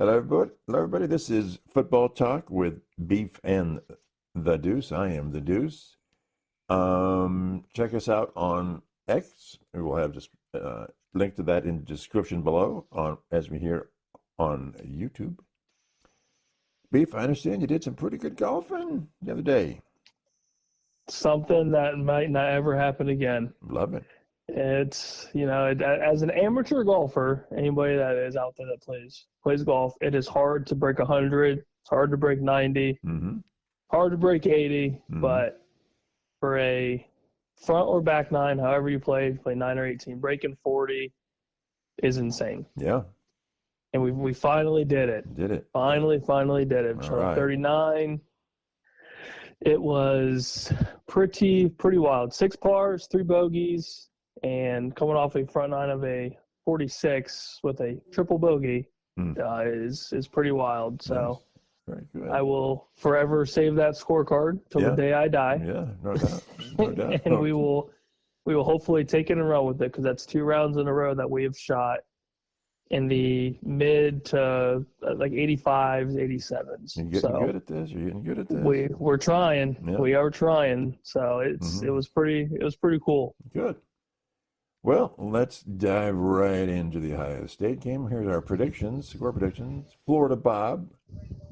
Hello, everybody. Hello, everybody. This is Football Talk with Beef and the Deuce. I am the Deuce. Check us out on X. We will have just link to that in the description below on as we hear on YouTube. Beef, I understand you did some pretty good golfing the other day. Something that might not ever happen again. Love it. It's, as an amateur golfer, anybody that is out there that plays golf, it is hard to break 100. It's hard to break 90. Mm-hmm. Hard to break 80. Mm-hmm. But for a front or back nine, however you play 9 or 18, breaking 40 is insane. Yeah. And we finally did it. Did it. Finally did it. All right. 39. It was pretty wild. 6 pars, 3 bogeys. And coming off a front nine of a 46 with a triple bogey is pretty wild. So very good. I will forever save that scorecard till the day I die. Yeah, no doubt. No doubt. And we will hopefully take it and run with it because that's 2 rounds in a row that we have shot in the mid to like 85s, 87s. You're getting good at this. You're getting good at this. We're trying. Yeah. We are trying. So it was pretty cool. Good. Well, let's dive right into the Ohio State game. Here's our predictions, score predictions. Florida Bob,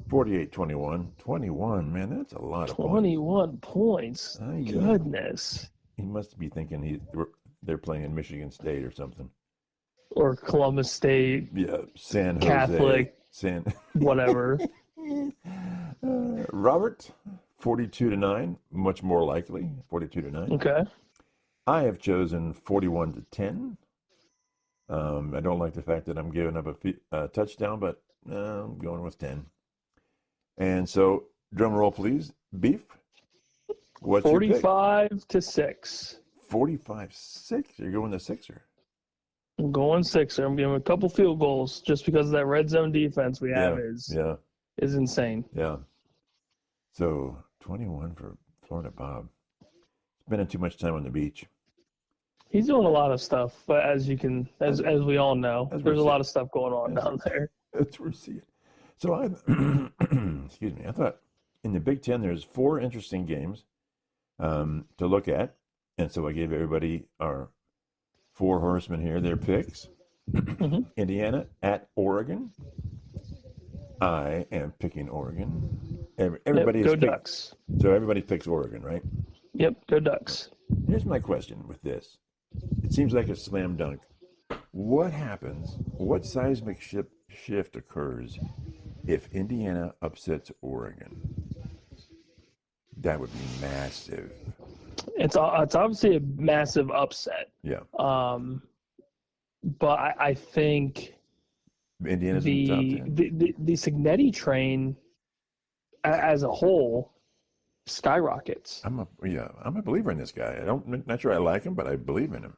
48-21. 21, man, that's a lot of 21 points. Yeah. Goodness. He must be thinking they're playing in Michigan State or something. Or Columbus State. Yeah, San Jose. Catholic. Whatever. Robert, 42-9, much more likely, 42-9. Okay. I have chosen 41-10. I don't like the fact that I'm giving up a touchdown, but I'm going with 10. And so, drum roll, please. Beef, what's 45-6. 45-6? You're going the Sixer. I'm going Sixer. I'm giving a couple field goals just because of that red zone defense we have is insane. Yeah. So, 21 for Florida Bob. Spending too much time on the beach. He's doing a lot of stuff, but as we all know, there's a lot of stuff going on down there. That's what we're seeing. So excuse me, I thought in the Big Ten there's 4 interesting games to look at, and so I gave everybody our 4 horsemen here their picks. Mm-hmm. Indiana at Oregon. I am picking Oregon. Everybody go Ducks. So everybody picks Oregon, right? Yep, go Ducks. Here's my question with this. It seems like a slam dunk. What happens, what seismic shift occurs if Indiana upsets Oregon? That would be massive. It's obviously a massive upset. Yeah. But I think Indiana's in the top 10. The Cignetti train as a whole skyrockets. I'm a believer in this guy. I'm not sure I like him, but I believe in him.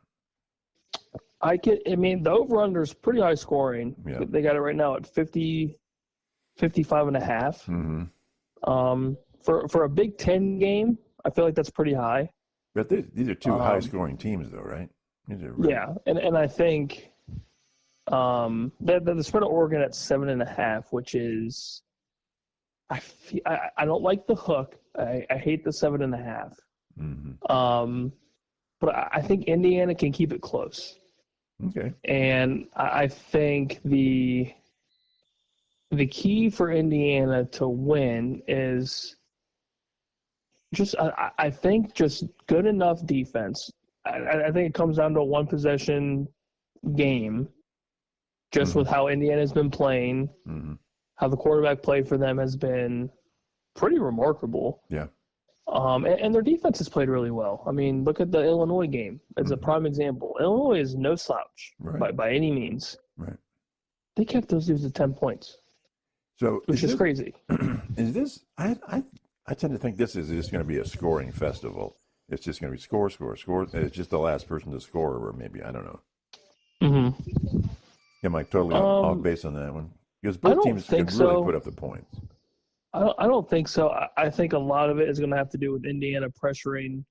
The over-under is pretty high scoring. Yeah. They got it right now at 55 and a half. Mm-hmm. For a Big Ten game, I feel like that's pretty high. But these are 2 high-scoring teams, though, right? These are really... Yeah, and I think the spread of Oregon at 7.5, which is I don't like the hook. I hate the 7.5. Mm-hmm. But I think Indiana can keep it close. Okay. And I think the key for Indiana to win is just I think just good enough defense. I think it comes down to a 1-possession game, just with how Indiana's been playing. Mm-hmm. How the quarterback play for them has been pretty remarkable. Yeah. And their defense has played really well. I mean, look at the Illinois game as a prime example. Illinois is no slouch by any means. Right. They kept those dudes at 10 points. So which is crazy. Is this I tend to think this is just going to be a scoring festival. It's just going to be score. It's just the last person to score, or maybe, I don't know. Mm-hmm. Am I totally off base on that one? Because both teams can really put up the points. I don't think so. I think a lot of it is going to have to do with Indiana pressuring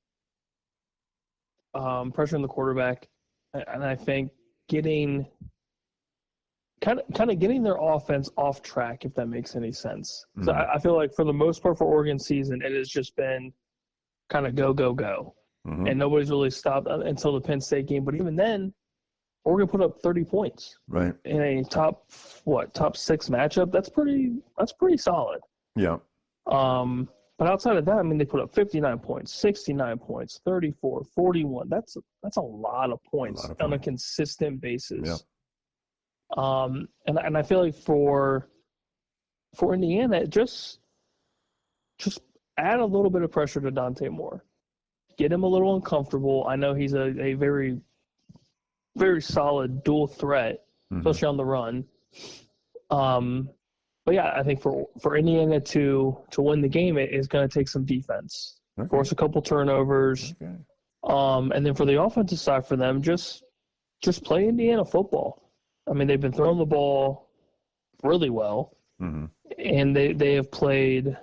the quarterback, and I think getting kind of getting their offense off track, if that makes any sense. So Mhm. I feel like for the most part for Oregon season, it has just been kind of go, go, go. Mhm. And nobody's really stopped until the Penn State game. But even then, Oregon put up 30 points Right. in a top 6 matchup. That's pretty solid. Yeah. But outside of that, I mean, they put up 59 points, 69 points, 34, 41. That's a lot of points on a consistent basis. Yeah. And I feel like for Indiana, just add a little bit of pressure to Dante Moore. Get him a little uncomfortable. I know he's a very, very solid dual threat, especially on the run. But yeah, I think for Indiana to win the game, it is going to take some defense, force a couple turnovers, and then for the offensive side for them, just play Indiana football. I mean, they've been throwing the ball really well, and they have played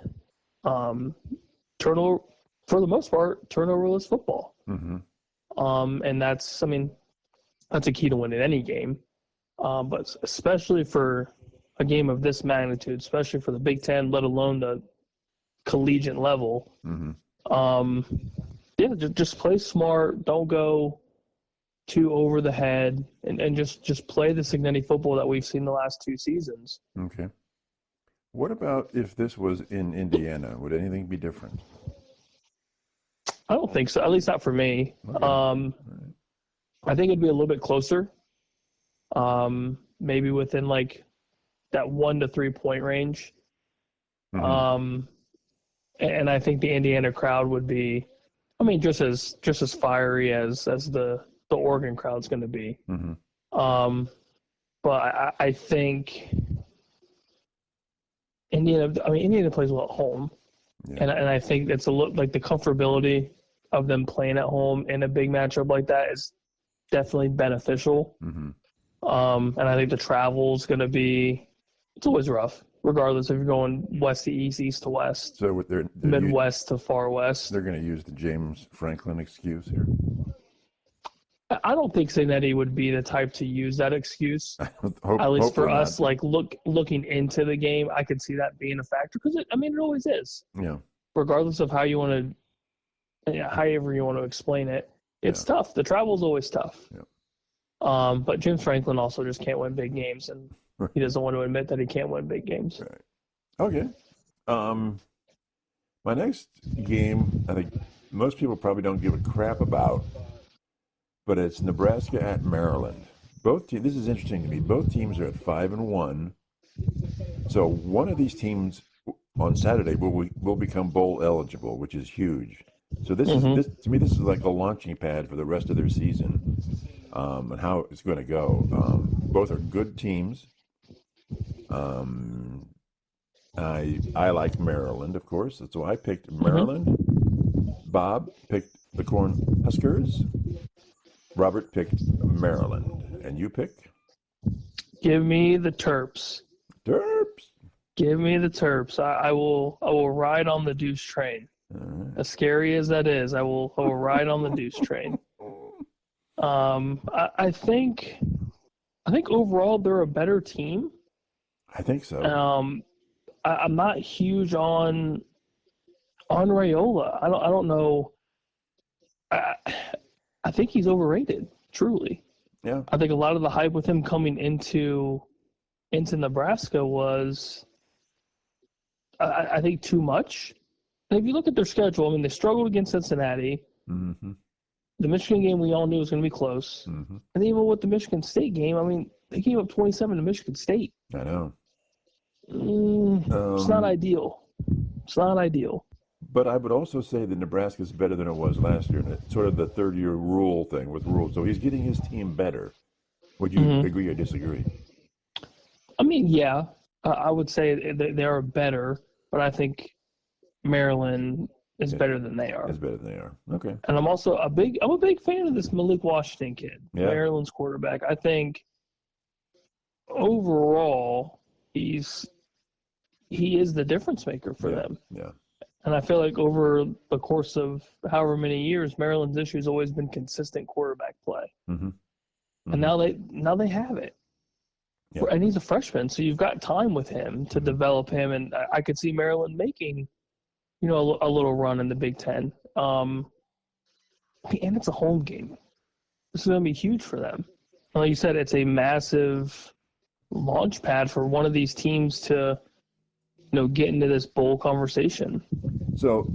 turnover for the most part turnoverless football. And that's a key to winning any game, but especially for a game of this magnitude, especially for the Big Ten, let alone the collegiate level. Yeah, just play smart. Don't go too over the head, and just play the Cignetti football that we've seen the last 2 seasons. Okay. What about if this was in Indiana? Would anything be different? I don't think so. At least not for me. Okay. I think it'd be a little bit closer. Maybe within like that 1 to 3 point range. And I think the Indiana crowd would be, I mean, just as fiery as the Oregon crowd's going to be. But I think Indiana plays well at home. Yeah. And I think it's like the comfortability of them playing at home in a big matchup like that is definitely beneficial. And I think the travel is going to be, it's always rough, regardless if you're going west to east, east to west, so they're Midwest to far west. They're going to use the James Franklin excuse here. I don't think Cignetti would be the type to use that excuse. At least for us, like looking into the game, I could see that being a factor because it always is. Yeah. Regardless of how you want to, however you want to explain it, it's tough. The travel is always tough. Yeah. But James Franklin also just can't win big games, and he doesn't want to admit that he can't win big games. Right. Okay. My next game, I think most people probably don't give a crap about, but it's Nebraska at Maryland. Both teams. This is interesting to me. Both teams are at 5-1. So one of these teams on Saturday will become bowl eligible, which is huge. So this to me, this is like a launching pad for the rest of their season, and how it's going to go. Both are good teams. I like Maryland, of course. So I picked Maryland. Bob picked the Cornhuskers. Robert picked Maryland. And you pick? Give me the Terps. Terps. Give me the Terps. I will ride on the Deuce train. As scary as that is, I will ride on the Deuce train. I think overall they're a better team. I think so. I'm not huge on Raiola. I don't know. I think he's overrated, truly. Yeah. I think a lot of the hype with him coming into Nebraska was, I think, too much. And if you look at their schedule, I mean, they struggled against Cincinnati. The Michigan game we all knew was going to be close. And even with the Michigan State game, I mean, they gave up 27 to Michigan State. I know. It's not ideal. It's not ideal. But I would also say that Nebraska is better than it was last year. And it's sort of the third-year rule thing with rules. So he's getting his team better. Would you agree or disagree? I mean, yeah. I would say they are better, but I think Maryland is better than they are. Is better than they are. Okay. And I'm also a big fan of this Malik Washington kid, Maryland's quarterback. I think overall he is the difference maker for them. Yeah. And I feel like over the course of however many years, Maryland's issue has always been consistent quarterback play. And now they have it. Yeah. And he's a freshman, so you've got time with him to develop him. And I could see Maryland making, a little run in the Big Ten. And it's a home game. This is going to be huge for them. Like you said, it's a massive launch pad for one of these teams to, get into this bowl conversation. So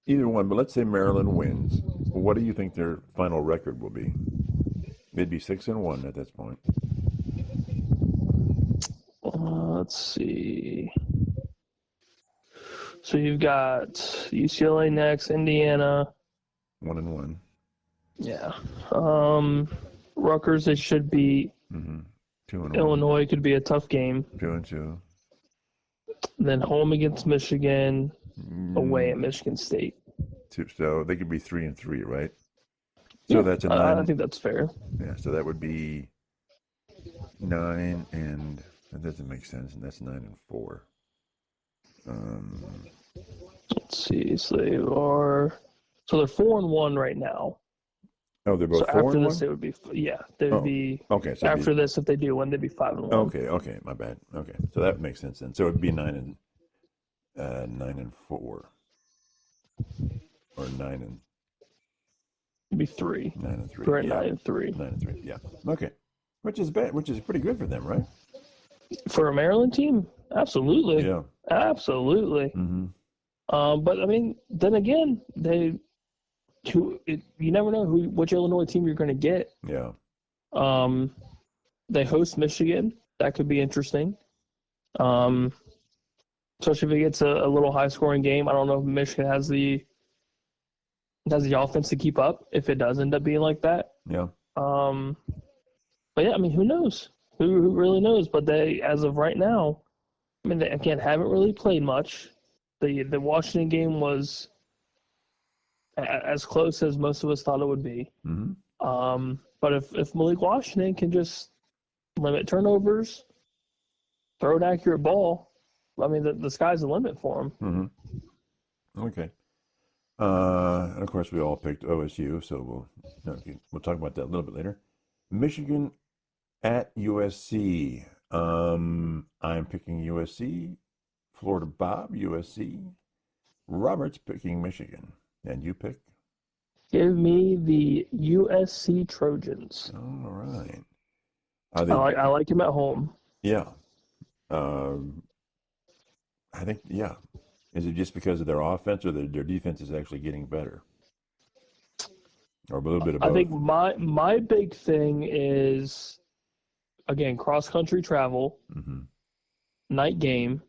either one, but let's say Maryland wins. What do you think their final record will be? They'd be 6-1 at this point. Let's see. So you've got UCLA next, Indiana. 1-1. Yeah. Rutgers, they should be. 2-1. Illinois could be a tough game. 2-2. Then home against Michigan, away at Michigan State. So they could be 3-3, right? So that's a 9. I think that's fair. Yeah, so that would be 9, and that doesn't make sense, and that's 9-4. Let's see. So they're 4-1 right now. Oh, they're both So 4-1? after this, it would be they would be okay. So after this, if they do win, they'd be 5-1. Okay, my bad. Okay, so that makes sense then. So it'd be 9-4, or 9 It'd be 3. 9-3. We're at Yeah. 9-3. 9-3. Yeah. Okay. Which is pretty good for them, right? For a Maryland team, absolutely. Yeah. Absolutely. Mm-hmm. But I mean, then again, you never know which Illinois team you're going to get. Yeah. They host Michigan. That could be interesting. Especially if it gets a little high-scoring game. I don't know if Michigan has the offense to keep up if it does end up being like that. Yeah. But yeah, I mean, who knows? Who really knows? But they, as of right now, I mean, they again haven't really played much. The Washington game was as close as most of us thought it would be. Mm-hmm. But if Malik Washington can just limit turnovers, throw an accurate ball, I mean, the sky's the limit for him. Mm-hmm. Okay. And of course, we all picked OSU, so we'll talk about that a little bit later. Michigan at USC. I'm picking USC. Florida Bob, USC. Robert's picking Michigan. And you pick? Give me the USC Trojans. All right. I like him at home. Yeah. I think, yeah. Is it just because of their offense, or their defense is actually getting better? Or a little bit of both? I think my big thing is, again, cross-country travel, night game,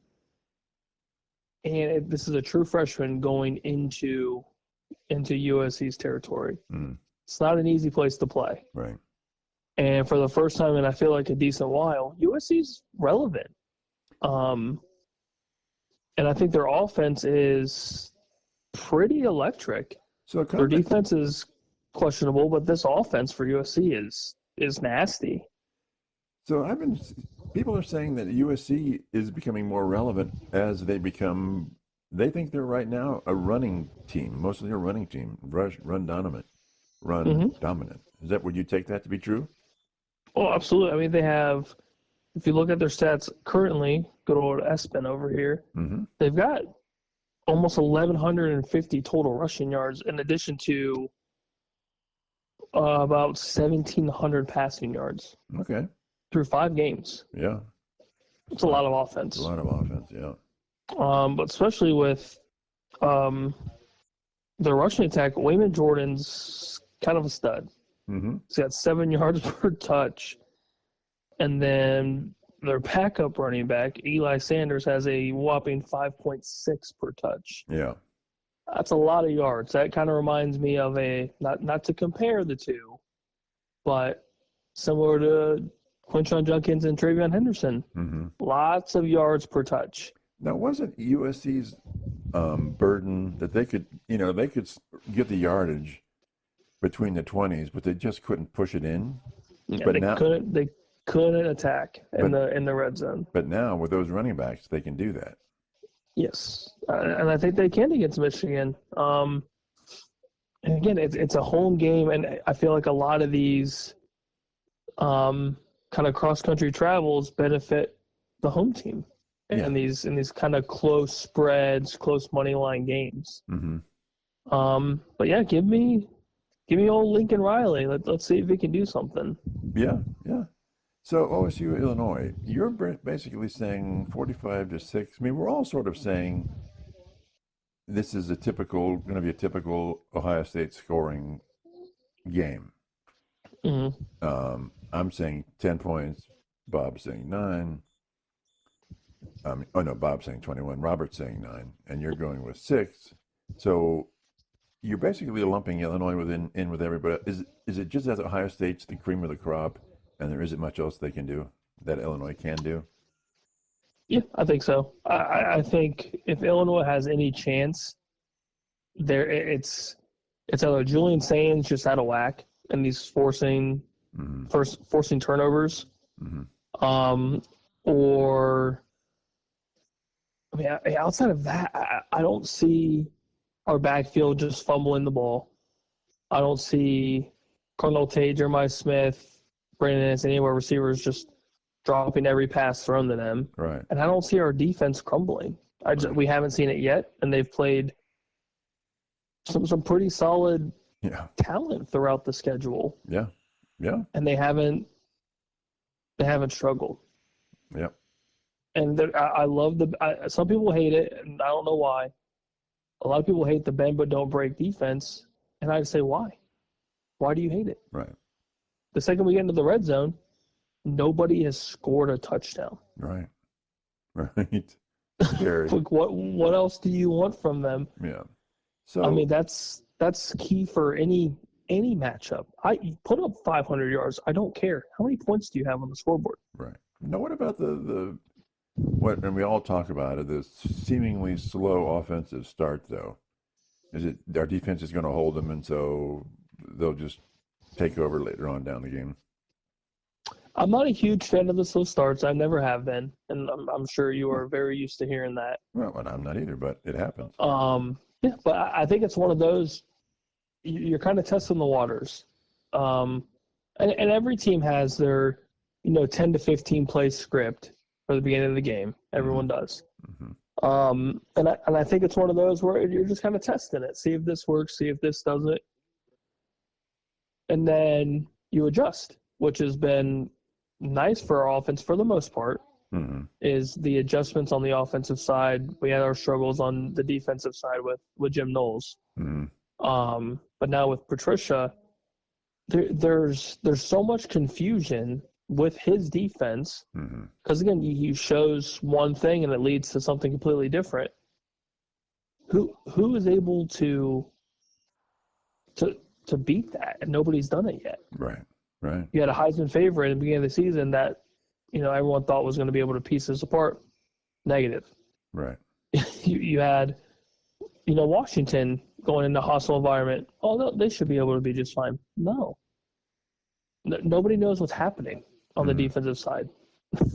and this is a true freshman going into USC's territory. It's not an easy place to play. Right. And for the first time in, I feel like, a decent while, USC's relevant. And I think their offense is pretty electric. So their defense is questionable, but this offense for USC is nasty. So people are saying that USC is becoming more relevant as they think they're right now a running team, mostly a running team, run dominant. Would you take that to be true? Oh, absolutely. I mean, they have, if you look at their stats currently, good old Espen over here, they've got almost 1,150 total rushing yards in addition to about 1,700 passing yards. Okay. Through 5 games. Yeah. It's a lot of offense. A lot of offense, yeah. But especially with the rushing attack, Wayman Jordan's kind of a stud. He's got 7 yards per touch. And then their backup running back, Eli Sanders, has a whopping 5.6 per touch. Yeah. That's a lot of yards. That kind of reminds me of not to compare the two, but similar to Quinshon Judkins and Travion Henderson. Lots of yards per touch. Now, wasn't USC's burden that they could get the yardage between the 20s, but they just couldn't push it in? Yeah, but they couldn't attack in the red zone. But now with those running backs, they can do that. Yes, and I think they can against Michigan. And again, it's a home game, and I feel like a lot of these kind of cross-country travels benefit the home team Yeah. in these kind of close spreads, close money line games. Mm-hmm. But yeah, give me old Lincoln Riley. Let's see if he can do something. Yeah, yeah. So OSU, Illinois, you're basically saying 45-6. I mean, we're all sort of saying this is going to be a typical Ohio State scoring game. Mm-hmm. I'm saying 10 points. Bob's saying 9. Oh no, Bob's saying 21. Robert's saying 9, and you're going with 6. So you're basically lumping Illinois in with everybody. Is it just that Ohio State's the cream of the crop, and there isn't much else they can do that Illinois can do? Yeah, I think so. I think if Illinois has any chance, it's either Julian Sands just out of whack and he's forcing turnovers, or I mean, outside of that, I don't see our backfield just fumbling the ball. I don't see Cardinal Tate, Jeremiah Smith, Brandon Ennis, any of our receivers just dropping every pass thrown to them. Right. And I don't see our defense crumbling. We haven't seen it yet, and they've played some pretty solid talent throughout the schedule. Yeah. Yeah. And they haven't struggled. Yeah. And I love some people hate it, and I don't know why. A lot of people hate the bend but don't break defense, and I say why? Why do you hate it? Right. The second we get into the red zone, nobody has scored a touchdown. Right. Right. Scary. Like what else do you want from them? Yeah. So I mean that's key for any matchup. I put up 500 yards. I don't care. How many points do you have on the scoreboard? right. Now, what about and we all talk about it, this seemingly slow offensive start, though? Is it our defense is going to hold them, and so they'll just take over later on down the game? I'm not a huge fan of the slow starts. I never have been, and I'm sure you are very used to hearing that. Well, I'm not either, but it happens. Yeah, but I think it's one of those you're kind of testing the waters, and every team has their 10 to 15 play script for the beginning of the game. Everyone does. Mm-hmm. And I think it's one of those where you're just kind of testing it, see if this works, see if this doesn't, and then you adjust, which has been nice for our offense for the most part. Is the adjustments on the offensive side. We had our struggles on the defensive side with Jim Knowles. But now with Patricia, there's so much confusion with his defense because again he shows one thing and it leads to something completely different. Who is able to beat that? And nobody's done it yet. Right. Right. You had a Heisman favorite at the beginning of the season that everyone thought was going to be able to piece this apart. Negative. Right. You had Washington going into a hostile environment. Oh, they should be able to be just fine. No. Nobody knows what's happening on the defensive side.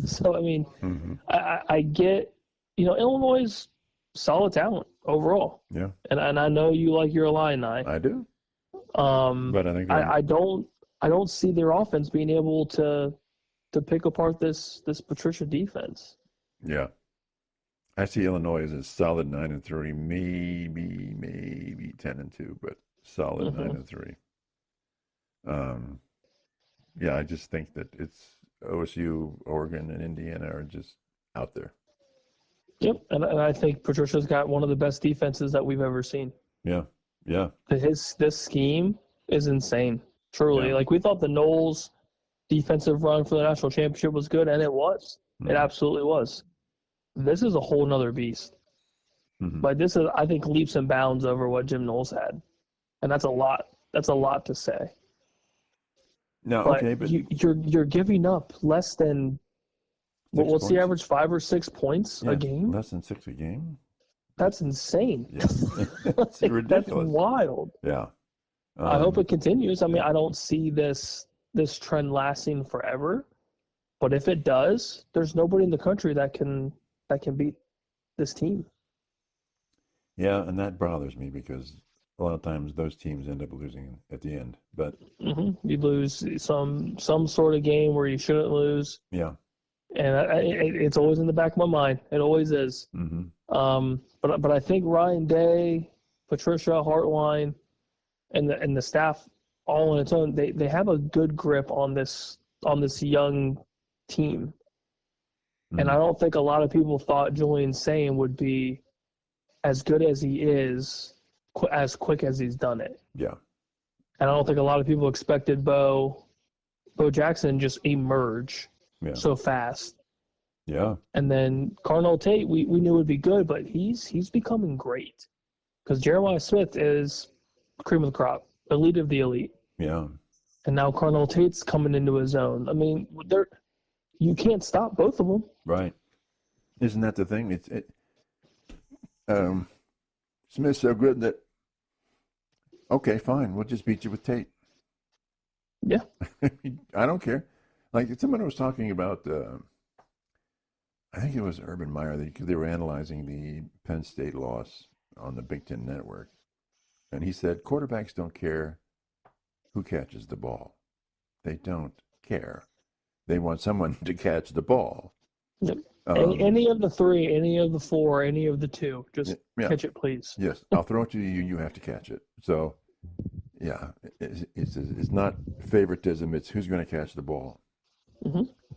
So, I mean, I get, Illinois' solid talent overall. Yeah. And I know you like your Illini. I do. But I think I don't see their offense being able to pick apart this Patricia defense. Yeah. I see Illinois as a solid 9-3, maybe 10-2, but solid 9-3. Yeah, I just think that it's OSU, Oregon, and Indiana are just out there. Yep, and I think Patricia's got one of the best defenses that we've ever seen. Yeah, yeah. This scheme is insane, truly. Yeah. Like, we thought the Knowles defensive run for the national championship was good, and it was. It absolutely was. This is a whole nother beast. But this is, I think, leaps and bounds over what Jim Knowles had. And that's a lot. That's a lot to say. No, but okay, but you're giving up less than what's the points. average, 5 or 6 points a game? Less than 6 a game? That's insane. Yeah. It's ridiculous. That's wild. Yeah. I hope it continues. I mean, I don't see this trend lasting forever, but if it does, there's nobody in the country that can beat this team. Yeah, and that bothers me because a lot of times those teams end up losing at the end. But You lose some sort of game where you shouldn't lose, yeah, and it's always in the back of my mind. It always is. But I think Ryan Day, Patricia Hartline, and the staff all on its own, they have a good grip on this young team. And I don't think a lot of people thought Julian Sain would be as good as he is, as quick as he's done it. yeah, And I don't think a lot of people expected Bo Jackson just emerge so fast. yeah. And then Carnell Tate, we knew would be good, but he's becoming great. Because Jeremiah Smith is cream of the crop, elite of the elite. Yeah. And now Carnell Tate's coming into his own. I mean, you can't stop both of them. Right. Isn't that the thing? Smith's so good that, okay, fine, we'll just beat you with Tate. Yeah. I don't care. Like someone was talking about, I think it was Urban Meyer, because they were analyzing the Penn State loss on the Big Ten Network. And he said, quarterbacks don't care who catches the ball. They don't care. They want someone to catch the ball. Yep. Any of the three, any of the four, any of the two, just catch it, please. Yes, I'll throw it to you. You have to catch it. So, yeah, it's not favoritism. It's who's going to catch the ball.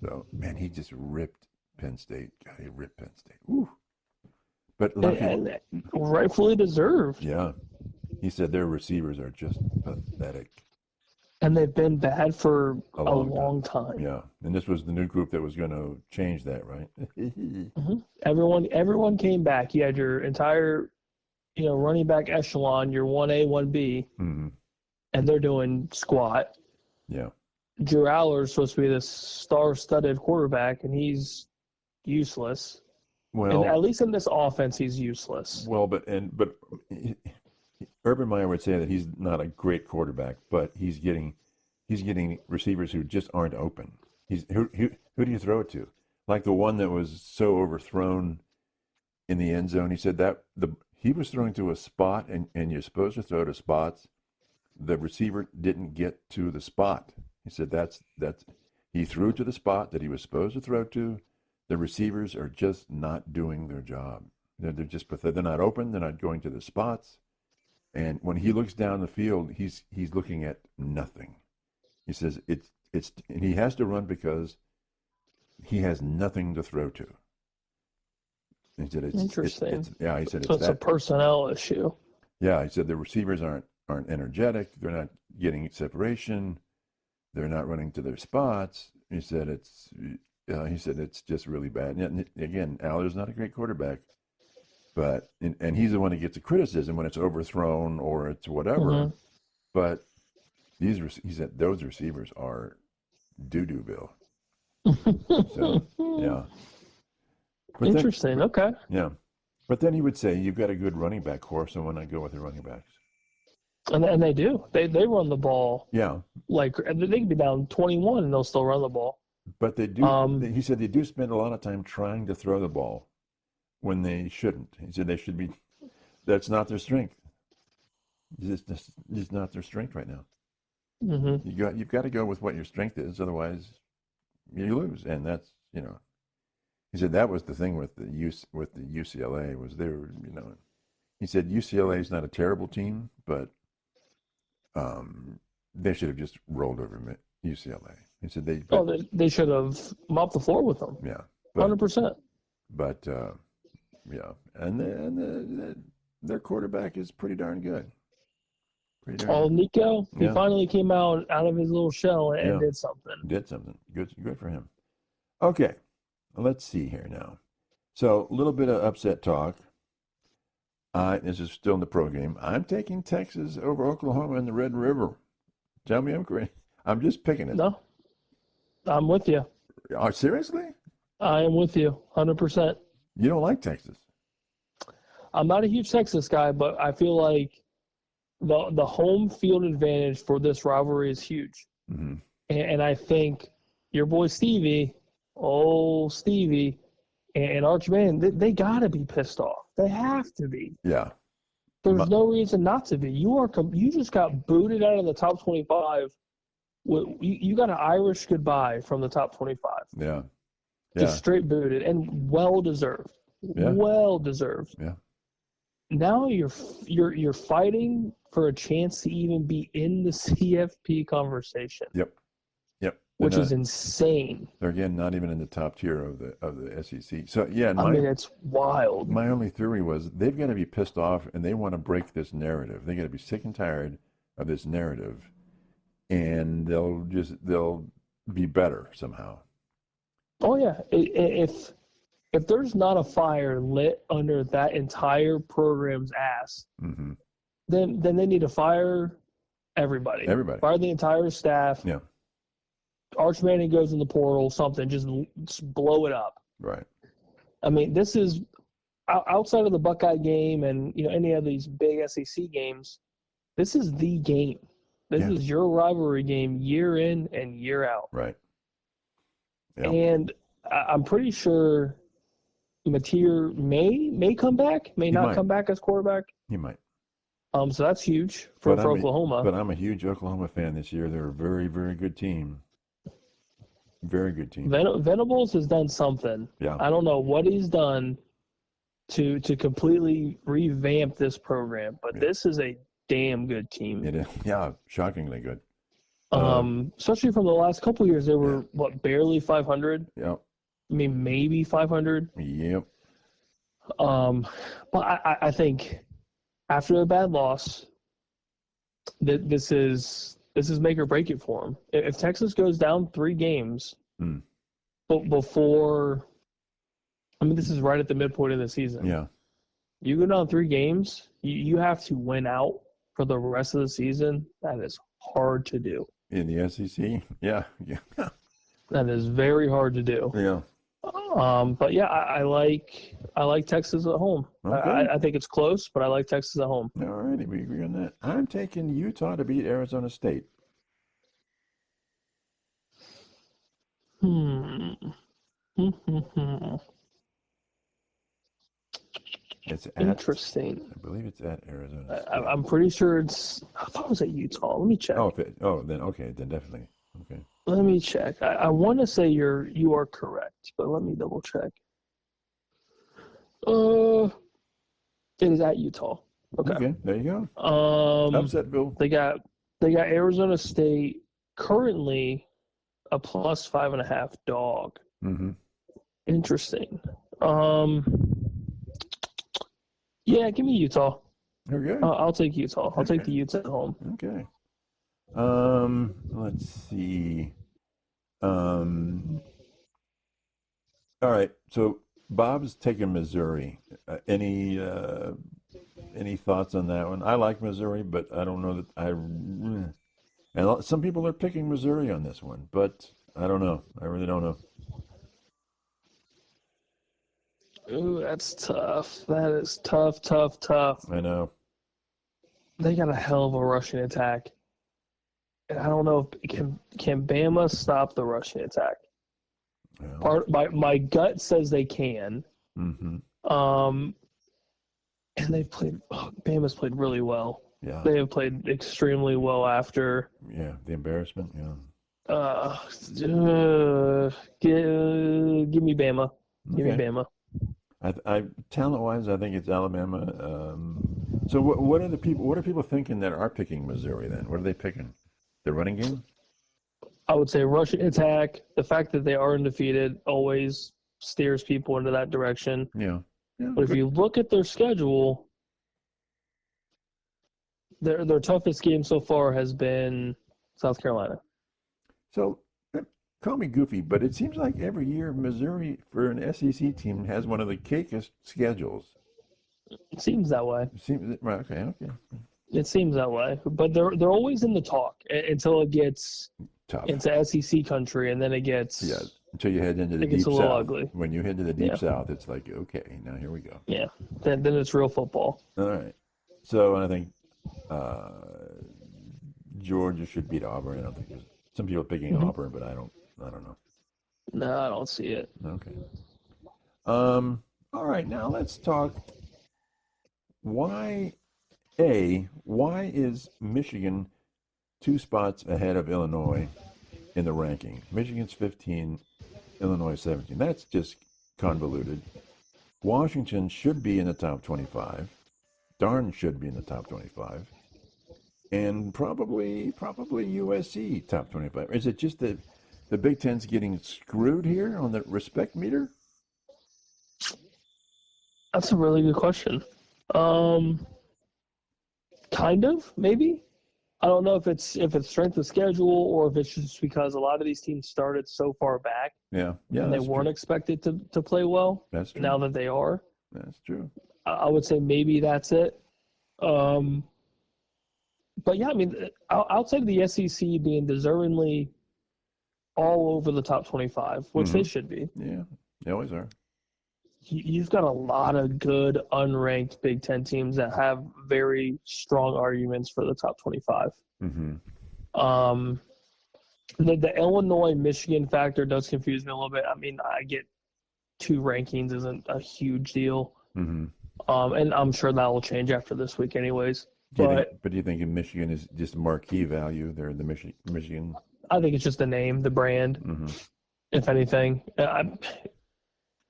So, man, he just ripped Penn State. God, he ripped Penn State. Woo. But and rightfully deserved. Yeah, he said their receivers are just pathetic. And they've been bad for a long time. Yeah, and this was the new group that was going to change that, right? Everyone came back. You had your entire, running back echelon, your 1A, 1B, and they're doing squat. Yeah. Drew Aller's supposed to be this star-studded quarterback, and he's useless. Well, and at least in this offense, he's useless. Well, but Urban Meyer would say that he's not a great quarterback, but he's getting receivers who just aren't open. Who do you throw it to? Like the one that was so overthrown in the end zone. He said that he was throwing to a spot, and you're supposed to throw to spots. The receiver didn't get to the spot. He said that's he threw to the spot that he was supposed to throw to. The receivers are just not doing their job. They're just they're not open. They're not going to the spots. And when he looks down the field, he's looking at nothing. He says and he has to run because he has nothing to throw to. And he said it's interesting. He said so it's a personnel issue. Yeah, he said the receivers aren't energetic. They're not getting separation. They're not running to their spots. He said it's just really bad. And again, Aller's not a great quarterback. But and he's the one that gets the criticism when it's overthrown or it's whatever. But he said those receivers are doo-dooville. So yeah. But interesting. Okay. Yeah, but then he would say you've got a good running back core, so when I go with the running backs, and they do. They run the ball. Yeah. Like they can be down 21 and they'll still run the ball. But they do. He said they do spend a lot of time trying to throw the ball when they shouldn't. He said they should be. That's not their strength. It's just not their strength right now. You've got to go with what your strength is, otherwise you lose. And that's He said that was the thing with the UCLA was they were He said UCLA is not a terrible team, but they should have just rolled over UCLA. He said they should have mopped the floor with them. Yeah, 100%. But yeah, and their quarterback is pretty darn good. Nico, he finally came out of his little shell and did something. Good for him. Okay, let's see here now. So a little bit of upset talk. This is still in the pro game. I'm taking Texas over Oklahoma in the Red River. Tell me I'm crazy. I'm just picking it. No, I'm with you. Oh, seriously? I am with you, 100%. You don't like Texas? I'm not a huge Texas guy, but I feel like the home field advantage for this rivalry is huge. And I think your boy Stevie, and Arch Manning, they got to be pissed off. They have to be. Yeah. There's no reason not to be. You just got booted out of the top 25. You got an Irish goodbye from the top 25. Yeah. Just straight booted and well deserved. Yeah. Well deserved. Yeah. Now you're fighting for a chance to even be in the CFP conversation. Yep. Which is insane. They're again not even in the top tier of the SEC. So yeah, I mean it's wild. My only theory was they've got to be pissed off and they want to break this narrative. They got to be sick and tired of this narrative, and they'll be better somehow. Oh yeah, if there's not a fire lit under that entire program's ass, mm-hmm. then they need to fire everybody. Fire the entire staff. Yeah. Arch Manning goes in the portal, something, just blow it up. Right. I mean, this is outside of the Buckeye game and any of these big SEC games. This is the game. This is your rivalry game year in and year out. Right. Yep. And I'm pretty sure Mateer may come back, may not come back as quarterback. He might. So that's huge for Oklahoma. But I'm a huge Oklahoma fan this year. They're a very, very good team. Very good team. Venables has done something. Yeah. I don't know what he's done to completely revamp this program, but this is a damn good team. It is. Yeah, shockingly good. Especially from the last couple of years, they were barely 500. Yep. I mean, maybe 500. Yep. But I think after a bad loss, this is make or break it for them. If Texas goes down 3 games, but before, I mean, this is right at the midpoint of the season. Yeah. You go down 3 games, you have to win out for the rest of the season. That is hard to do. In the SEC? Yeah. That is very hard to do. Yeah. But yeah, I like Texas at home. Okay. I think it's close, but I like Texas at home. All righty, we agree on that. I'm taking Utah to beat Arizona State. It's interesting. I believe it's at Arizona State. I'm pretty sure it's. I thought it was at Utah. Let me check. Then definitely. Okay. Let me check. I want to say you are correct, but let me double check. It is at Utah. Okay. There you go. Upsetville. They got Arizona State currently a plus 5.5 dog. Mm-hmm. Interesting. Yeah, give me Utah. Okay. I'll take Utah. I'll take the Utes at home. Okay. Let's see. All right. So Bob's taking Missouri. Any thoughts on that one? I like Missouri, but I don't know that and some people are picking Missouri on this one, but I don't know. I really don't know. Ooh, that's tough. That is tough. I know. They got a hell of a rushing attack. And I don't know if can Bama stop the rushing attack. Well, my gut says they can. Mm-hmm. And Bama's played really well. Yeah. They have played extremely well after. Yeah, the embarrassment. Yeah. Give me Bama. Give me Bama. I talent-wise, I think it's Alabama. So what are people thinking that are picking Missouri then? What are they picking? The running game? I would say rushing attack. The fact that they are undefeated always steers people into that direction. Yeah. But if you look at their schedule, their toughest game so far has been South Carolina. So, call me goofy, but it seems like every year Missouri, for an SEC team, has one of the cakest schedules. It seems that way. Okay. It seems that way, but they're always in the talk until it gets tough into SEC country, and then it gets until you head into the deep south. Ugly. When you head to the deep south, it's like, okay, now here we go. Yeah, then it's real football. All right. So I think Georgia should beat Auburn. I don't think some people are picking Auburn, but I don't know. No, I don't see it. Okay. All right. Now let's talk. Why Why is Michigan 2 spots ahead of Illinois in the ranking? Michigan's 15, Illinois 17. That's just convoluted. Washington should be in the top 25. Darn should be in the top 25. And probably USC top 25. Is it just that the Big Ten's getting screwed here on the respect meter? That's a really good question. Kind of, maybe. I don't know if it's strength of schedule or if it's just because a lot of these teams started so far back. Yeah, and they weren't expected to play well. That's true. Now that they are. That's true. I would say maybe that's it. But yeah, I mean, outside of the SEC being deservingly all over the top 25, which they should be. Yeah, they always are. You've got a lot of good unranked Big Ten teams that have very strong arguments for the top 25. Mm-hmm. The Illinois-Michigan factor does confuse me a little bit. I mean, I get 2 rankings isn't a huge deal. Mm-hmm. And I'm sure that will change after this week anyways. Do you think Michigan is just marquee value? They're the Michigan. I think it's just the name, the brand, if anything.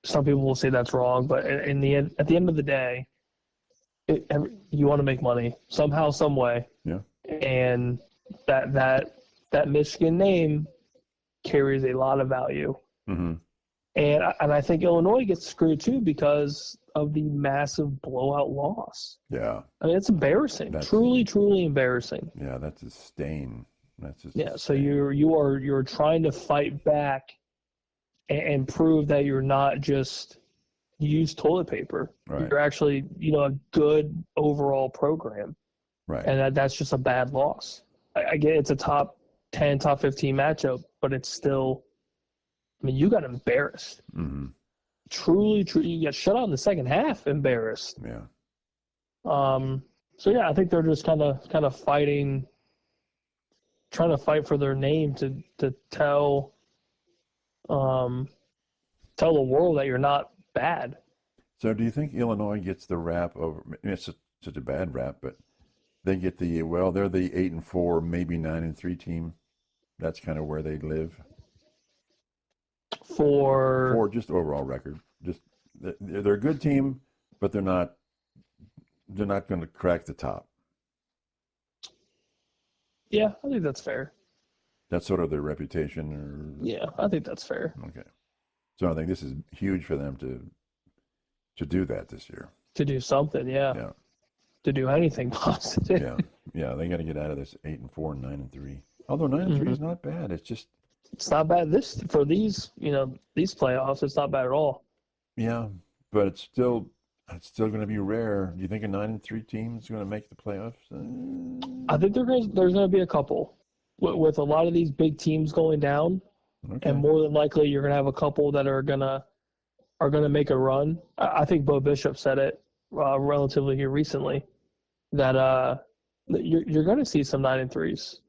Some people will say that's wrong, but at the end of the day, you want to make money somehow, some way. Yeah. And that Michigan name carries a lot of value. Mm-hmm. And I think Illinois gets screwed too because of the massive blowout loss. Yeah. I mean, it's embarrassing. Truly, truly embarrassing. Yeah, that's a stain. So you're trying to fight back and prove that you're not just use toilet paper. Right. You're actually, a good overall program. Right. And that's just a bad loss. I get it's a top 10, top 15 matchup, but it's still, I mean, you got embarrassed. Mm-hmm. Truly, you got shut out in the second half, embarrassed. Yeah. So yeah, I think they're just kind of fighting, trying to fight for their name to tell the world that you're not bad. So do you think Illinois gets the rap over? I mean, it's such a bad rap, but they get they're the 8-4, maybe 9-3 team. That's kind of where they live. For just overall record, just they're a good team, but they're not going to crack the top. Yeah, I think that's fair. That's sort of their reputation, yeah, I think that's fair. Okay, so I think this is huge for them to do that this year. To do something, yeah. Yeah. To do anything positive. Yeah. They got to get out of this 8-4 and 9-3. Although 9-3 is not bad. It's not bad. For these playoffs, it's not bad at all. Yeah, but it's still going to be rare. Do you think a 9-3 team is going to make the playoffs? I think there's going to be a couple. With a lot of these big teams going down, and more than likely you're going to have a couple that are going to make a run. I think Bo Bishop said it relatively here recently that you're going to see some 9-3s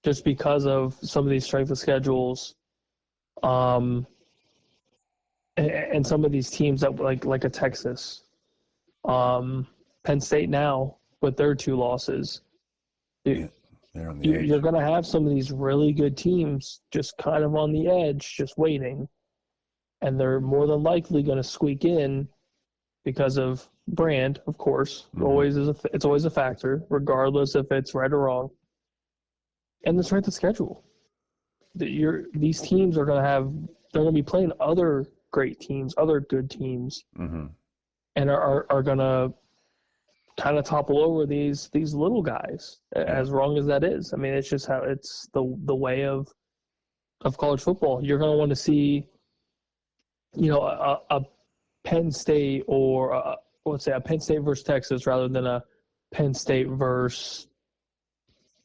just because of some of these strength of schedules, and some of these teams that like a Texas, Penn State now with their 2 losses. You're going to have some of these really good teams just kind of on the edge, just waiting, and they're more than likely going to squeak in because of brand, of course. Mm-hmm. It's always a factor, regardless if it's right or wrong. And the strength of schedule. These teams they're going to be playing other great teams, other good teams, and are going to kind of topple over these little guys, as wrong as that is. I mean, it's just how it's the way of college football. You're going to want to see, a Penn State or let's say a Penn State versus Texas rather than a Penn State versus,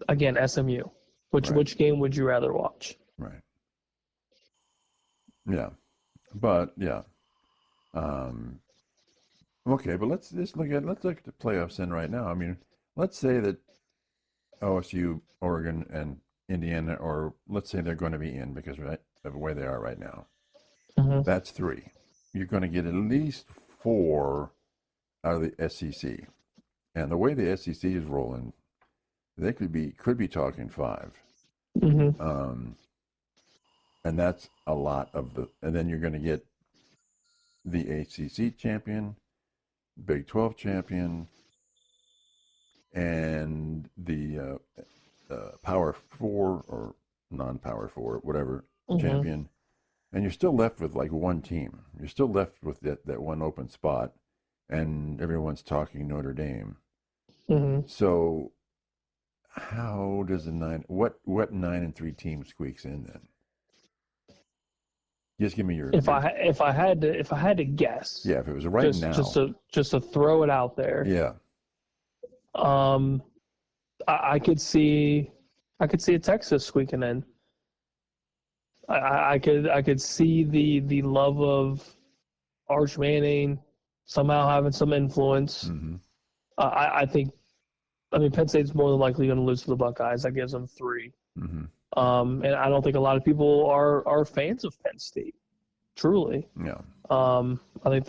again, SMU. Which game would you rather watch? Right. Yeah, but yeah. Okay, but let's look at the playoffs in right now. I mean, let's say that OSU, Oregon, and Indiana, or let's say they're going to be in because of the way they are right now. Mm-hmm. That's 3. You're going to get at least 4 out of the SEC. And the way the SEC is rolling, they could be talking 5. Mm-hmm. And that's a lot and then you're going to get the ACC champion, Big 12 champion, and the Power 4 or non-Power 4, whatever, Mm-hmm. champion. And you're still left with like one team. You're still left with that one open spot, and everyone's talking Notre Dame. Mm-hmm. So how does what 9-3 team squeaks in then? Just give me your If I had to guess, yeah. If it was right now, just to throw it out there, yeah. I could see a Texas squeaking in. I could see the love of Arch Manning somehow having some influence. Mm-hmm. I think, I mean, Penn State's more than likely going to lose to the Buckeyes. That gives them 3. Mm-hmm. And I don't think a lot of people are fans of Penn State, truly. Yeah. I think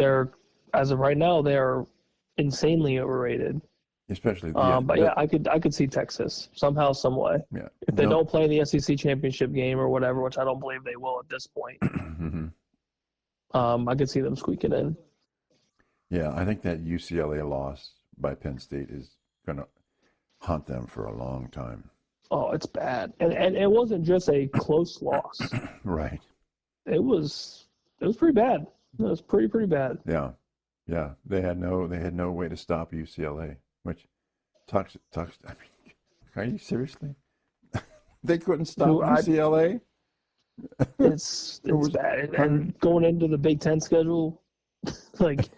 as of right now, they are insanely overrated. Especially, but yeah, I could see Texas somehow, some way. Yeah. If they don't play in the SEC championship game or whatever, which I don't believe they will at this point, mm-hmm. I could see them squeaking in. Yeah, I think that UCLA loss by Penn State is going to haunt them for a long time. Oh, it's bad, and it wasn't just a close loss. Right. It was pretty bad. It was pretty bad. Yeah, yeah. They had no way to stop UCLA. Which talks. I mean, are you seriously? They couldn't stop UCLA. It's bad, and going into the Big Ten schedule, like,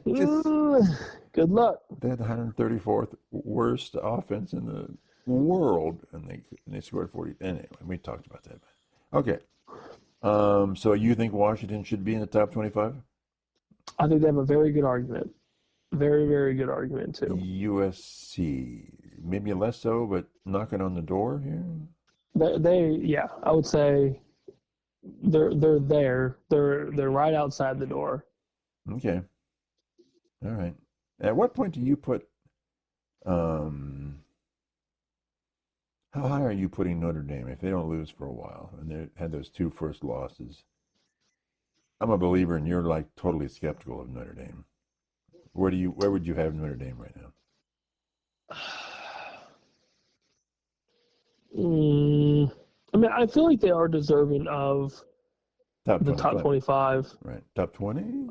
good luck. They had the 134th worst offense in the world, and they scored 40. Anyway, we talked about that. Okay. So you think Washington should be in the top 25? I think they have a very good argument. Very, very good argument too. USC, maybe less so, but knocking on the door here. Yeah, I would say they're there. They're right outside the door. Okay. All right. At what point do you put? How high are you putting Notre Dame if they don't lose for a while and they had those 2 first losses? I'm a believer, and you're like totally skeptical of Notre Dame. Where would you have Notre Dame right now? I mean, I feel like they are deserving of the top 25. Right. Top 20?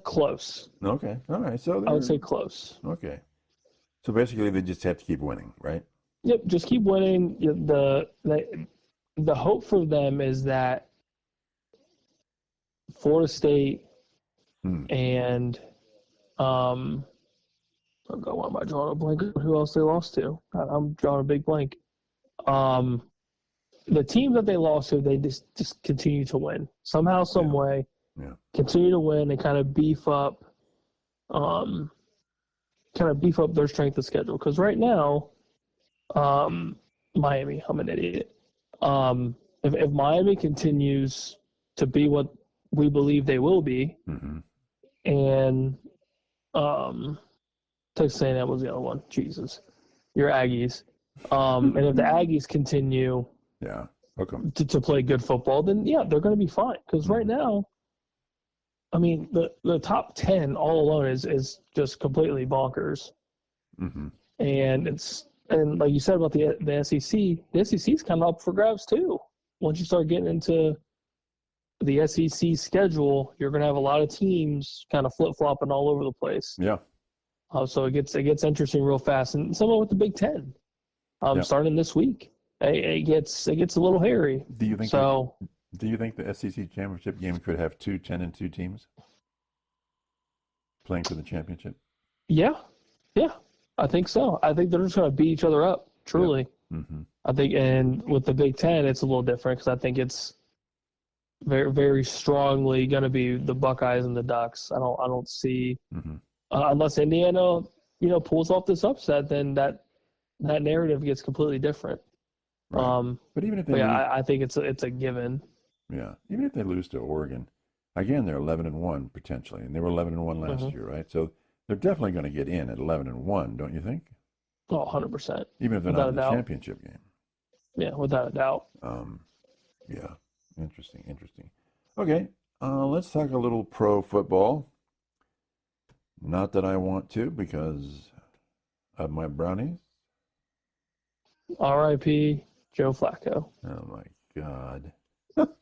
Close. Okay. All right. So I would say close. Okay. So basically, they just have to keep winning, right? Yep. Just keep winning. The hope for them is that Florida State and oh God, why am I drawing a blank? Who else they lost to? I'm drawing a big blank. The team that they lost to, they just continue to win somehow, some way. Yeah. Continue to win and kind of beef up their strength of schedule. Because right now, Miami, I'm an idiot. If Miami continues to be what we believe they will be, and Texas A&M was the other one. Jesus, your Aggies. And if the Aggies continue, to play good football, then yeah, they're going to be fine. Because right now, I mean, the top 10 all alone is just completely bonkers. And like you said about the SEC, the SEC is kind of up for grabs too. Once you start getting into the SEC schedule, you're going to have a lot of teams kind of flip-flopping all over the place. Yeah. So it gets interesting real fast. And similar with the Big Ten, starting this week, it gets a little hairy. Do you think the SEC championship game could have 2 10-2 teams playing for the championship? Yeah, I think so. I think they're just going to beat each other up. Truly, I think. And with the Big Ten, it's a little different because I think it's very, very strongly going to be the Buckeyes and the Ducks. I don't see unless Indiana, pulls off this upset, then that narrative gets completely different. Right. But even if they lose, I think it's a given. Yeah, even if they lose to Oregon, again they're 11-1 potentially, and they were 11-1 last year, right? So They're definitely going to get in at 11-1, don't you think? Oh, 100%. Even if they're Without not a in the doubt. championship game. Yeah, without a doubt. Yeah, interesting. Okay, let's talk a little pro football. Not that I want to because of my Brownies. R.I.P. Joe Flacco. Oh my God.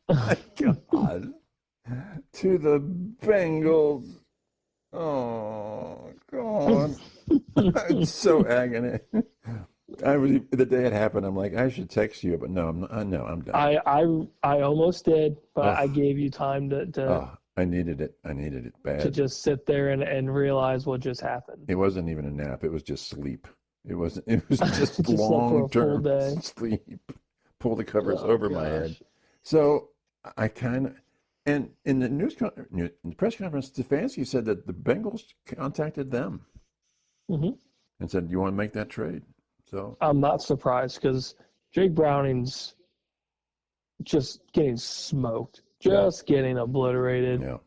My God. To the Bengals. Oh God. It's so agony. The day it happened, I'm like, I should text you, but no, I'm done. I almost did, but I Oh, gave you time I needed it. I needed it to bad. just sit there and realize what just happened. It wasn't even a nap. It was just sleep. It was just Just slept for a full long-term day. sleep. Pull the covers Oh over my head. gosh. So I kind of, and in the in the press conference, Stefanski said that the Bengals contacted them hmm and said, "You want to make that trade?" So I'm not surprised because Jake Browning's just getting smoked, yeah, just getting obliterated. yeah.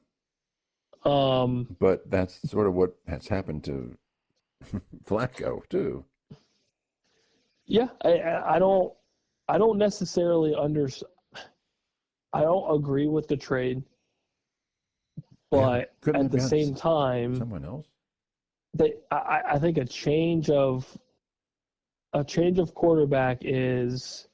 Um, But that's sort of what has happened to Flacco too. yeah, I don't necessarily I don't agree with the trade, Yeah, but couldn't at have the got same time, someone else. I think a change of quarterback is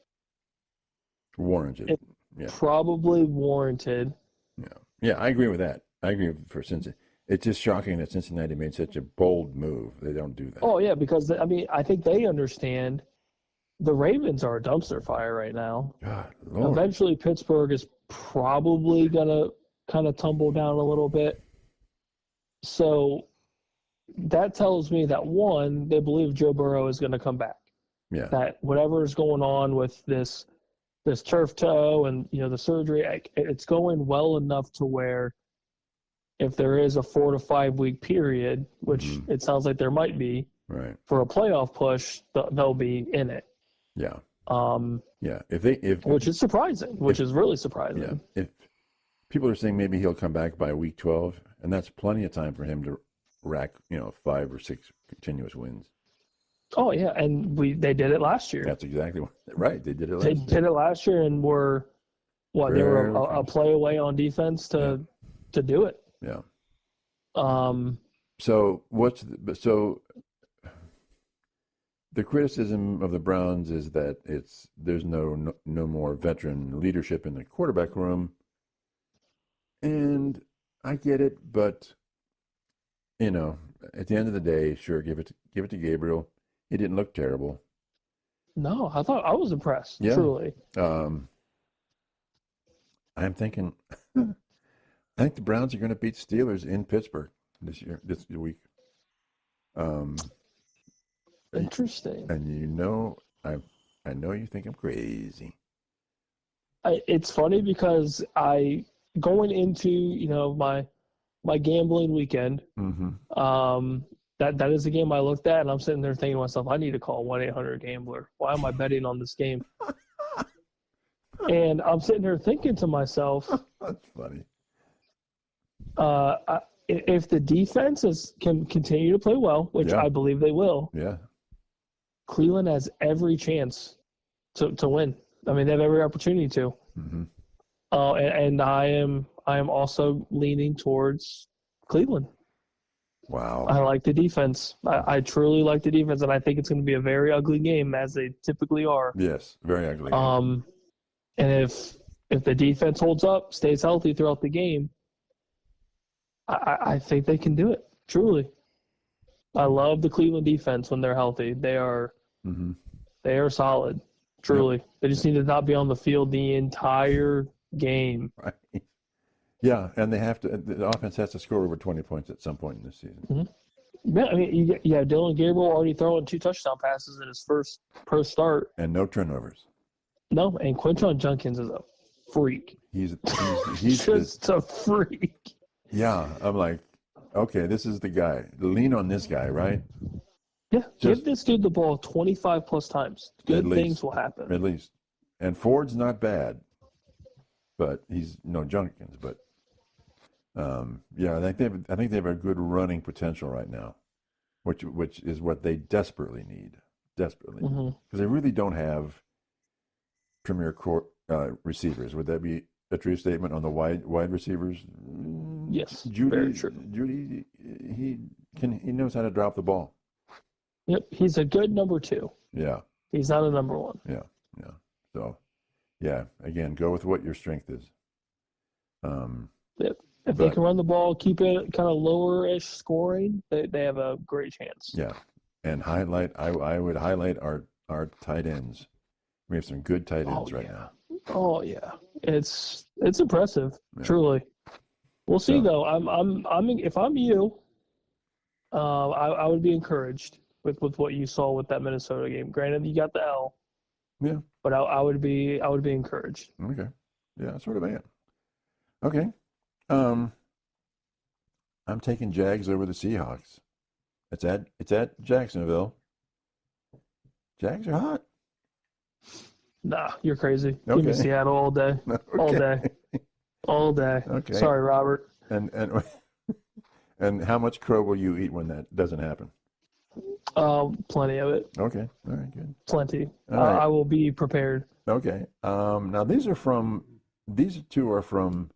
Warranted. Yeah. probably warranted. Yeah, yeah, I agree with that. I agree for Cincinnati. It's just shocking that Cincinnati made such a bold move. They don't do that. Oh yeah, because I mean I think they understand the Ravens are a dumpster fire right now. God, Lord. Eventually, Pittsburgh is probably gonna kind of tumble down a little bit. So that tells me that one, they believe Joe Burrow is going to come back. Yeah, That whatever is going on with this turf toe and the surgery, it's going well enough to where if there is a 4 to 5 week period, which it sounds like there might be right. for a playoff push, they'll be in it. Yeah, Um, yeah. which is surprising, which is really surprising. Yeah, if people are saying maybe he'll come back by week 12, and that's plenty of time for him to rack, 5 or 6 continuous wins. Oh yeah, and they did it last year. That's exactly right. They did it last They year. did it last year and were they were Very a play away on defense to do it. Yeah. Um, So the criticism of the Browns is that there's no more veteran leadership in the quarterback room, and I get it, but at the end of the day, sure, give it to Gabriel. He didn't look terrible. no, I was impressed. Yeah. Truly. I'm thinking, I think the Browns are going to beat Steelers in Pittsburgh this week. Interesting. And I know you think I'm crazy. It's funny because going into my gambling weekend. Mm-hmm. That is the game I looked at, and I'm sitting there thinking to myself, I need to call 1-800-GAMBLER. Why am I betting on this game? And I'm sitting there thinking to myself, That's funny. If the defense can continue to play well, which Yeah. I believe they will, Yeah. Cleveland has every chance to win. I mean, they have every opportunity to. Mm-hmm. And I am also leaning towards Cleveland. Wow. I like the defense. I truly like the defense, and I think it's going to be a very ugly game, as they typically are. Yes, very ugly. And if the defense holds up, stays healthy throughout the game, I think they can do it. Truly, I love the Cleveland defense when they're healthy. They are solid. Truly, They just need to not be on the field the entire game. Right. Yeah, and the offense has to score over 20 points at some point in this season. Mm-hmm. Yeah, I mean, you have Dylan Gabriel already throwing 2 touchdown passes in his first start. And no turnovers. No, and Quinton Junkins is a freak. He's just a freak. Yeah, I'm like, okay, this is the guy. Lean on this guy, right? Yeah, give this dude the ball 25 plus times. Good things will happen. At least. And Ford's not bad, but he's no Junkins. But Yeah, I think they have a good running potential right now, which is what they desperately need, desperately, Hmm. because they really don't have premier receivers. Would that be a true statement on the wide receivers? Yes, very Judy, true. Judy, he knows how to drop the ball. Yep, he's a good number 2. Yeah, He's not a number 1. yeah, yeah. So, yeah, again, go with what your strength is. Yep. If they But can run the ball, keep it kind of lower-ish scoring, they have a great chance. yeah, and I would highlight our tight ends. We have some good tight ends right now. Oh yeah, it's impressive, Yeah. truly. We'll see So, though. If I'm you, I would be encouraged with what you saw with that Minnesota game. Granted, you got the L, yeah, but I would be encouraged. okay, yeah, sort of am. Okay, um, I'm taking Jags over the Seahawks. It's at Jacksonville. Jags are hot. Nah, you're crazy. Give Okay. me Seattle all day, all day, all day. Okay. Sorry, Robert. And and how much crow will you eat when that doesn't happen? Plenty of it. Okay. All right. Good. Plenty. All right. I will be prepared. Okay. Now these two are from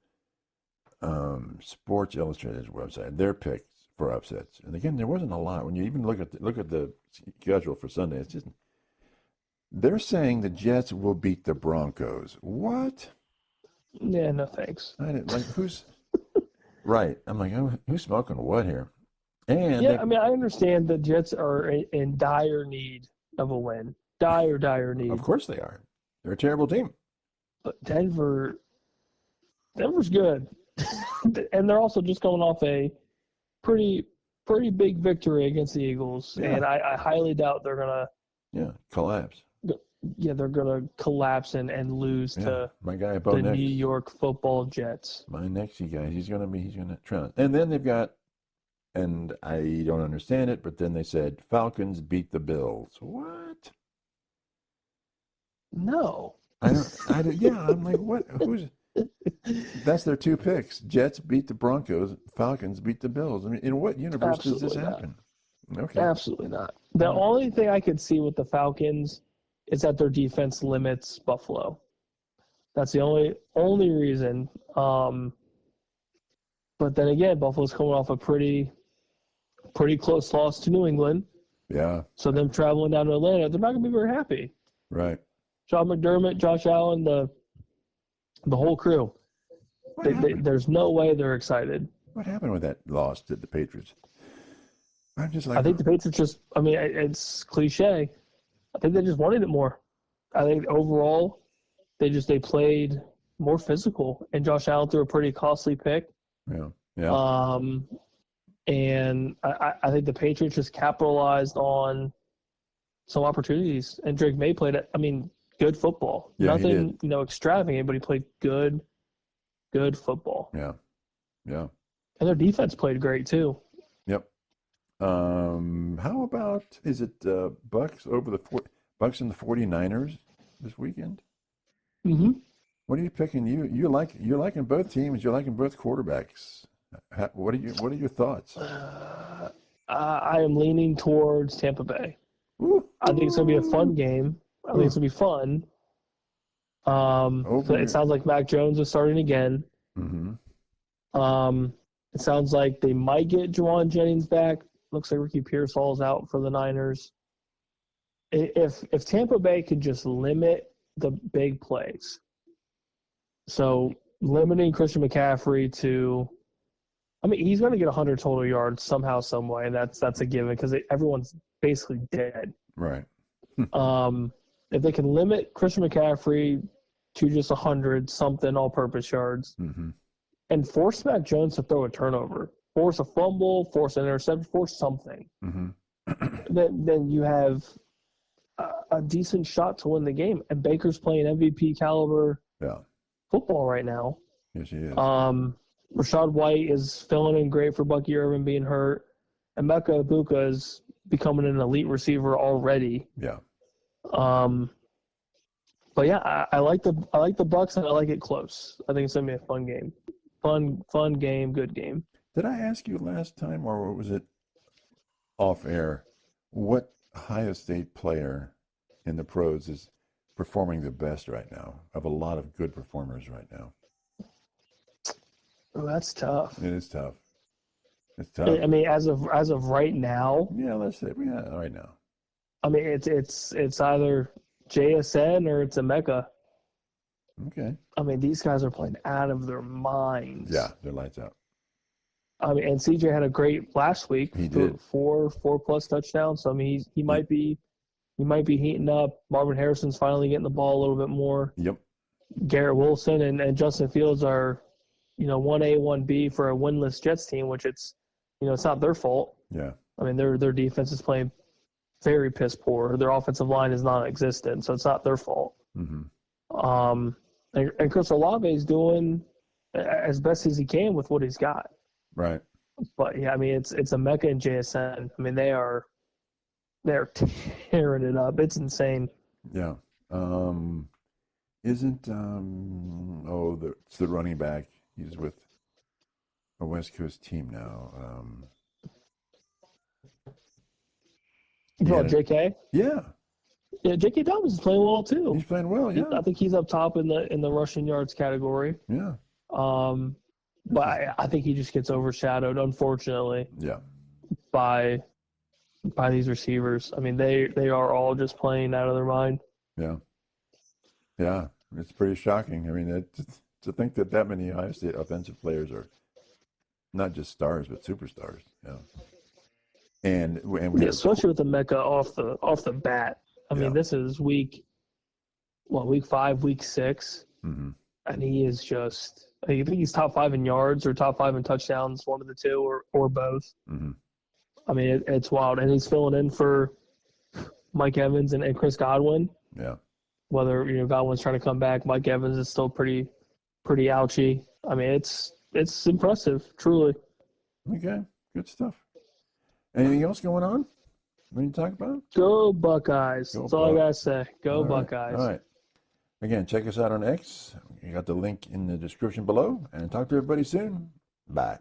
Sports Illustrated's website. Their picks for upsets. And again, there wasn't a lot. When you even look at the schedule for Sunday, it's just they're saying the Jets will beat the Broncos. What? Yeah, no thanks. I didn't like who's right. I'm like, who's smoking what here? And yeah, I mean, I understand the Jets are in dire need of a win. Dire need. of course they are. They're a terrible team. But Denver's good. And they're also just coming off a pretty big victory against the Eagles. Yeah. And I highly doubt they're gonna Collapse. they're gonna collapse and lose to My guy Bo the Nix. New York Football Jets. My Nexy guy. He's gonna trounce. And then they've got, and I don't understand it, but then they said Falcons beat the Bills. What? No. I don't. Yeah, I'm like, what? That's their two picks. Jets beat the Broncos. Falcons beat the Bills. I mean, in what universe does this happen? Okay. Absolutely not. The only thing I could see with the Falcons is that their defense limits Buffalo. That's the only reason. But then again, Buffalo's coming off a pretty close loss to New England. Yeah. So them traveling down to Atlanta, they're not going to be very happy. Right. Sean McDermott, Josh Allen, the whole crew. There's no way they're excited. What happened with that loss to the Patriots? I'm just like, I think the Patriots it's cliche. I think they just wanted it more. I think overall they played more physical, and Josh Allen threw a pretty costly pick. Yeah. Yeah. And I think the Patriots just capitalized on some opportunities, and Drake May played good football. Yeah, Nothing, extravagant, but he played good football. Yeah. Yeah. And their defense played great too. Yep. How about, is it Bucks over the Bucks and the 49ers this weekend? Mm-hmm. What are you picking? You're liking both teams. You're liking both quarterbacks. What are your thoughts? I am leaning towards Tampa Bay. Ooh. I think it's going to be a fun game. I think it's going to be fun. It sounds like Mac Jones is starting again. Mm-hmm. It sounds like they might get Juwan Jennings back. Looks like Ricky Pearsall's out for the Niners. If Tampa Bay could just limit the big plays, so limiting Christian McCaffrey to, he's going to get 100 total yards somehow, some way, and that's a given because everyone's basically dead. Right. If they can limit Christian McCaffrey to just 100 something all-purpose yards, Mm-hmm. and force Mac Jones to throw a turnover, force a fumble, force an interception, force something, Mm-hmm. then you have a decent shot to win the game. And Baker's playing MVP caliber football right now. Yes, he is. Rashad White is filling in great for Bucky Irvin being hurt. And Emeka Ibuka is becoming an elite receiver already. Yeah. But yeah, I like the Bucks, and I like it close. I think it's gonna be a fun game. fun game, good game. Did I ask you last time, or was it off air, what Ohio State player in the pros is performing the best right now? Of a lot of good performers right now. Oh, that's tough. It is tough. It's tough. I mean, as of right now, Yeah, let's say right now. I mean it's either JSN or it's Emeka. Okay. I mean, these guys are playing out of their minds. Yeah, they're lights out. I mean, and CJ had a great last week. He did. Four plus touchdowns. So I mean, he might be heating up. Marvin Harrison's finally getting the ball a little bit more. Yep. Garrett Wilson and Justin Fields are, 1A, 1B for a winless Jets team, which it's not their fault. Yeah. I mean, their defense is playing very piss poor. Their offensive line is non-existent, so it's not their fault. Mm-hmm. And Chris Olave is doing as best as he can with what he's got. Right. But yeah, I mean, it's Emeka and JSN. I mean, they're tearing it up. It's insane. Yeah. It's the running back. He's with a West Coast team now. JK? Yeah. Yeah, J.K. Dobbins is playing well too. He's playing well. Yeah. I think he's up top in the rushing yards category. Yeah. But I think he just gets overshadowed, unfortunately, Yeah. by these receivers. I mean, they are all just playing out of their mind. Yeah. Yeah. It's pretty shocking. I mean, to think that many Ohio State offensive players are not just stars but superstars. Yeah. And we Especially with the Mecca off the bat. I mean, this is week 5, week 6, mm-hmm. and he is just. I think he's top 5 in yards or top 5 in touchdowns, one of the two or both. Mm-hmm. I mean, it's wild, and he's filling in for Mike Evans and Chris Godwin. Yeah. Whether Godwin's trying to come back, Mike Evans is still pretty ouchy. I mean, it's impressive, truly. Okay, good stuff. Anything else going on? We need to talk about? Go Buckeyes. That's all I gotta say. Go Buckeyes. All right. Again, check us out on X. You got the link in the description below, and talk to everybody soon. Bye.